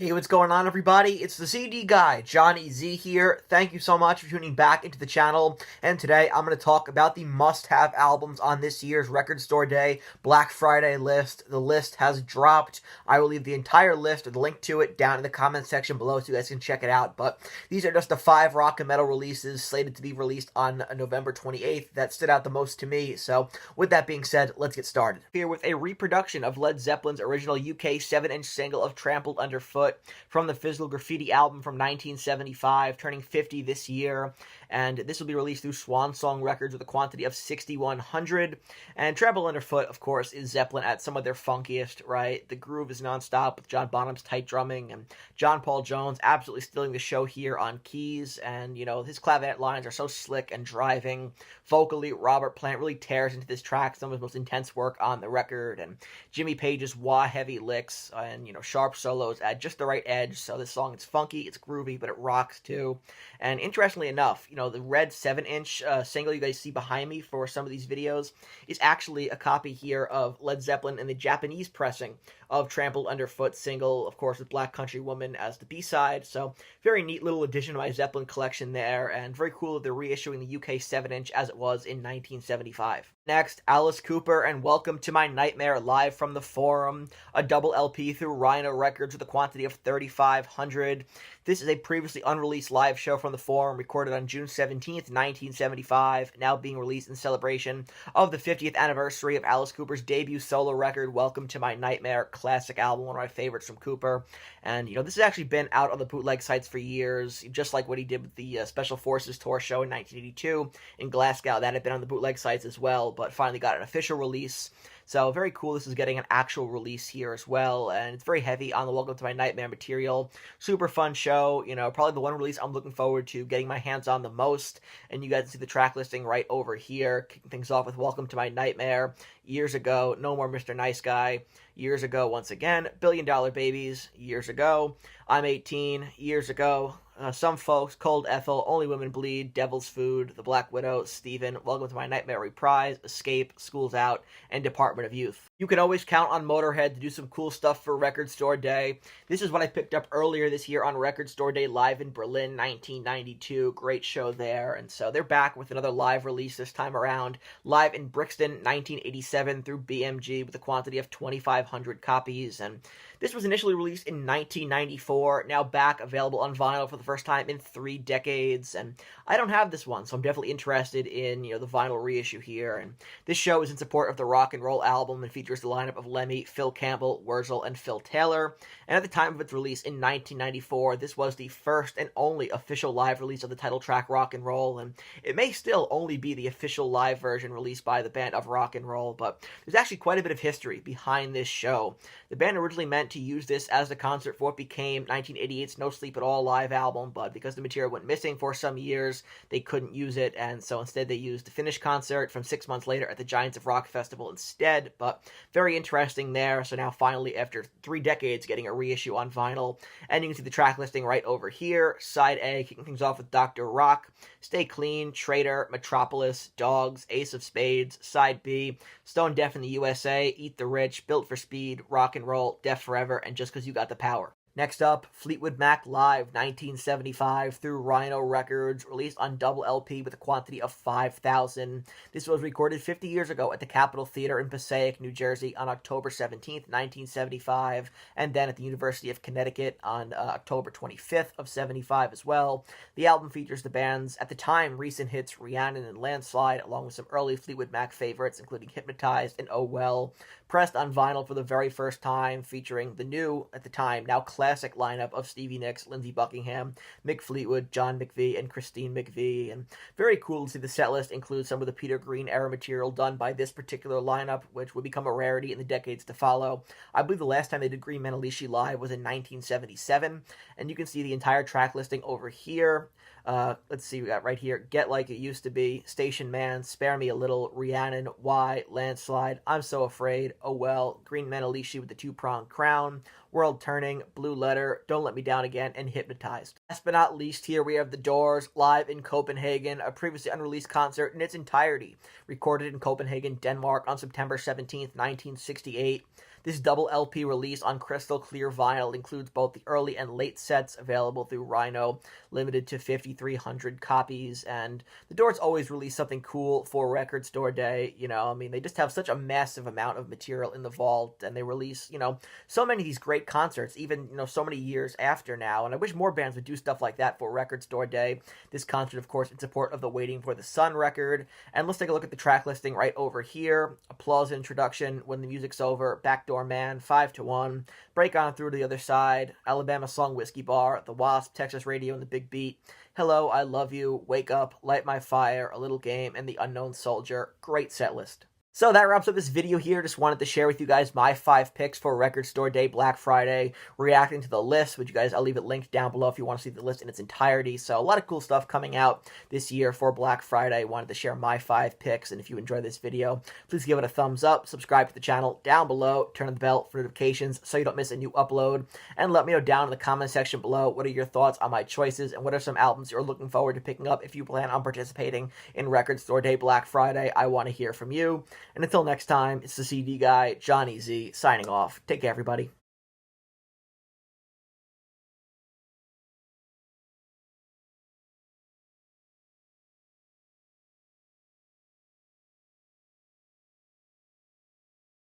Hey, what's going on, everybody? It's the CD guy, Johnny Z here. Thank you so much for tuning back into the channel. And today I'm going to talk about the must-have albums on this year's Record Store Day Black Friday list. The list has dropped. I will leave the entire list or the link to it down in the comment section below so you guys can check it out. But these are just the 5 rock and metal releases slated to be released on November 28th that stood out the most to me. So with that being said, let's get started. Here with a reproduction of Led Zeppelin's original UK 7-inch single of Trampled Underfoot from the Physical Graffiti album from 1975, turning 50 this year, and this will be released through Swan Song Records with a quantity of 6,100. And Trampled Underfoot, of course, is Zeppelin at some of their funkiest, right? The groove is nonstop with John Bonham's tight drumming, and John Paul Jones absolutely stealing the show here on keys, and, you know, his clavinet lines are so slick and driving. Vocally, Robert Plant really tears into this track, some of his most intense work on the record, and Jimmy Page's wah-heavy licks and, you know, sharp solos at just the right edge. So this song, it's funky, it's groovy, but it rocks too. And interestingly enough, you know, the red 7-inch single you guys see behind me for some of these videos is actually a copy here of Led Zeppelin in the Japanese pressing of Trampled Underfoot single, of course, with Black Country Woman as the B-side. So very neat little addition to my Zeppelin collection there, and very cool that they're reissuing the UK 7-inch as it was in 1975. Next, Alice Cooper and Welcome to My Nightmare live from the Forum, a double LP through Rhino Records with a quantity of 3,500. This is a previously unreleased live show from the Forum recorded on June 17th, 1975, now being released in celebration of the 50th anniversary of Alice Cooper's debut solo record, Welcome to My Nightmare, classic album, one of my favorites from Cooper. And, you know, this has actually been out on the bootleg sites for years, just like what he did with the Special Forces tour show in 1982 in Glasgow. That had been on the bootleg sites as well, but finally got an official release. So very cool. This is getting an actual release here as well, and it's very heavy on the Welcome to My Nightmare material. Super fun show. You know, probably the one release I'm looking forward to getting my hands on the most. And you guys see the track listing right over here. Kicking things off with Welcome to My Nightmare. Years ago, No More Mr. Nice Guy. Years ago, once again, Billion Dollar Babies. Years ago, I'm 18. Years ago, Some Folks, Cold Ethel, Only Women Bleed, Devil's Food, The Black Widow, Steven, Welcome to My Nightmare Reprise, Escape, School's Out, and Department of Youth. You can always count on Motorhead to do some cool stuff for Record Store Day. This is what I picked up earlier this year on Record Store Day live in Berlin, 1992. Great show there. And so they're back with another live release this time around. Live in Brixton, 1987 through BMG with a quantity of 2,500 copies. And this was initially released in 1994, now back available on vinyl for the first time in 3 decades. And I don't have this one, so I'm definitely interested in, you know, the vinyl reissue here. And this show is in support of the rock and roll album and features the lineup of Lemmy, Phil Campbell, Wurzel, and Phil Taylor. And at the time of its release in 1994, this was the first and only official live release of the title track Rock and Roll, and it may still only be the official live version released by the band of Rock and Roll, but there's actually quite a bit of history behind this show. The band originally meant to use this as the concert for what became 1988's No Sleep at All live album, but because the material went missing for some years, they couldn't use it, and so instead they used the finished concert from 6 months later at the Giants of Rock Festival instead. But very interesting there. So now finally, after 3 decades, getting a reissue on vinyl. And you can see the track listing right over here. Side A, kicking things off with Dr. Rock, Stay Clean, Traitor, Metropolis, Dogs, Ace of Spades. Side B, Stone Deaf in the USA, Eat the Rich, Built for Speed, Rock and Roll, Deaf Forever, and Just 'Cause You Got the Power. Next up, Fleetwood Mac Live, 1975 through Rhino Records, released on double LP with a quantity of 5,000. This was recorded 50 years ago at the Capitol Theater in Passaic, New Jersey on October 17th, 1975, and then at the University of Connecticut on October 25th of 75 as well. The album features the band's, at the time, recent hits Rhiannon and Landslide, along with some early Fleetwood Mac favorites, including Hypnotized and Oh Well, pressed on vinyl for the very first time, featuring the new, at the time, now classic lineup of Stevie Nicks, Lindsey Buckingham, Mick Fleetwood, John McVie, and Christine McVie. And very cool to see the setlist include some of the Peter Green era material done by this particular lineup, which would become a rarity in the decades to follow. I believe the last time they did Green Menalishi live was in 1977, and you can see the entire track listing over here. Let's see, we got right here, Get Like It Used to Be, Station Man, Spare Me a Little, Rhiannon, Why, Landslide, I'm So Afraid, Oh Well, Green Menalishi with the 2-pronged crown, World Turning, Blue Letter, Don't Let Me Down Again, and Hypnotized. Last but not least, here we have The Doors, live in Copenhagen, a previously unreleased concert in its entirety, recorded in Copenhagen, Denmark on September 17th, 1968. This double LP release on crystal clear vinyl includes both the early and late sets available through Rhino, limited to 5,300 copies. And the Doors always release something cool for Record Store Day. I mean, they just have such a massive amount of material in the vault, and they release, so many of these great concerts, even, so many years after now. And I wish more bands would do stuff like that for Record Store Day. This concert, of course, in support of the Waiting for the Sun record. And let's take a look at the track listing right over here. Applause introduction, When the Music's Over, Backdoor Man, 5 to 1, Break On Through to the Other Side, Alabama Song Whiskey Bar, The Wasp, Texas Radio and the Big Beat, Hello, I Love You, Wake Up, Light My Fire, A Little Game, and The Unknown Soldier. Great set list. So that wraps up this video here. Just wanted to share with you guys my 5 picks for Record Store Day, Black Friday, reacting to the list, which you guys, I'll leave it linked down below if you want to see the list in its entirety. So a lot of cool stuff coming out this year for Black Friday. I wanted to share my 5 picks, and if you enjoyed this video, please give it a thumbs up, subscribe to the channel down below, turn on the bell for notifications so you don't miss a new upload, and let me know down in the comment section below what are your thoughts on my choices and what are some albums you're looking forward to picking up if you plan on participating in Record Store Day, Black Friday. I want to hear from you. And until next time, it's the CD guy, Johnny Z, signing off. Take care, everybody.